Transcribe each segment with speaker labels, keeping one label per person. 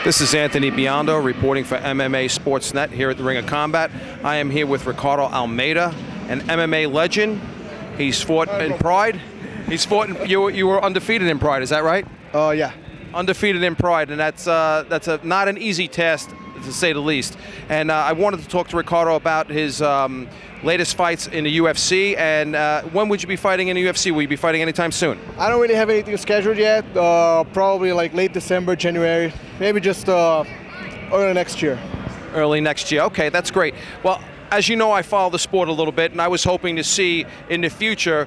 Speaker 1: This is Anthony Biondo reporting for MMASportsNet here at the Ring of Combat. I am here with Ricardo Almeida, an MMA legend. He's fought in Pride. He's fought in, you were undefeated in Pride, is that right?
Speaker 2: Yeah.
Speaker 1: Undefeated in Pride, and that's not an easy task, to say the least. And I wanted to talk to Ricardo about his latest fights in the UFC, and when would you be fighting in the UFC? Will you be fighting anytime soon?
Speaker 2: I don't really have anything scheduled yet. Probably like late December, January, maybe just early next year.
Speaker 1: Early next year. Okay, that's great. Well, as you know, I follow the sport a little bit, and I was hoping to see in the future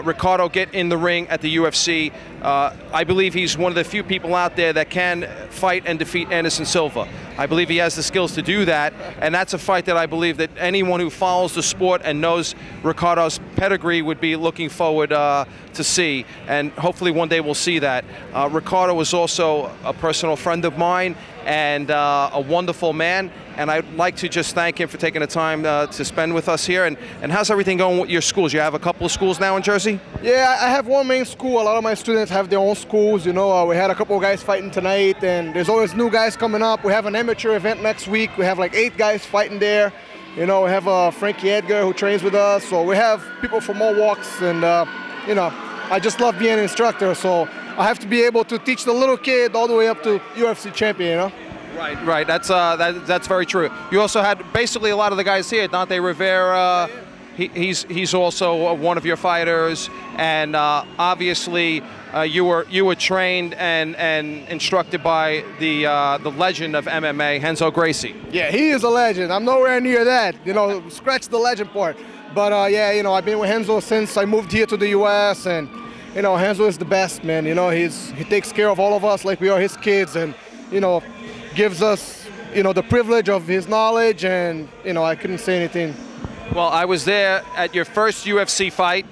Speaker 1: Ricardo get in the ring at the UFC. I believe he's one of the few people out there that can fight and defeat Anderson Silva. I believe he has the skills to do that, and that's a fight that I believe that anyone who follows the sport and knows Ricardo's pedigree would be looking forward to see, and hopefully one day we'll see that. Ricardo is also a personal friend of mine and a wonderful man, and I'd like to just thank him for taking the time to spend with us here. And how's everything going with your schools? You have a couple of schools now in Jersey?
Speaker 2: Yeah, I have one main school. A lot of my students have their own schools. You know, we had a couple of guys fighting tonight, and there's always new guys coming up. We have an amateur event next week. We have like 8 guys fighting there. You know, we have Frankie Edgar who trains with us. So we have people from all walks, and you know, I just love being an instructor. So I have to be able to teach the little kid all the way up to UFC champion, you know?
Speaker 1: Right. That's very true. You also had basically a lot of the guys here. Dante Rivera, he's also one of your fighters, and obviously you were trained and instructed by the legend of MMA, Renzo Gracie.
Speaker 2: Yeah, he is a legend. I'm nowhere near that. You know, scratch the legend part. But yeah, you know, I've been with Renzo since I moved here to the U.S. and you know, Renzo is the best, man. You know, he takes care of all of us like we are his kids, and you know, gives us, you know, the privilege of his knowledge, and you know, I couldn't say anything.
Speaker 1: Well, I was there at your first UFC fight,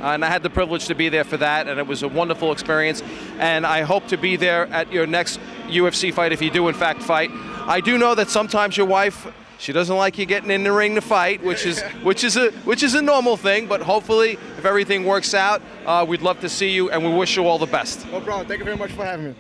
Speaker 1: and I had the privilege to be there for that, and it was a wonderful experience, and I hope to be there at your next UFC fight if you do in fact fight. I do know that sometimes your wife, she doesn't like you getting in the ring to fight, which is a normal thing, but hopefully if everything works out, we'd love to see you, and we wish you all the best.
Speaker 2: No problem. Thank you very much for having me.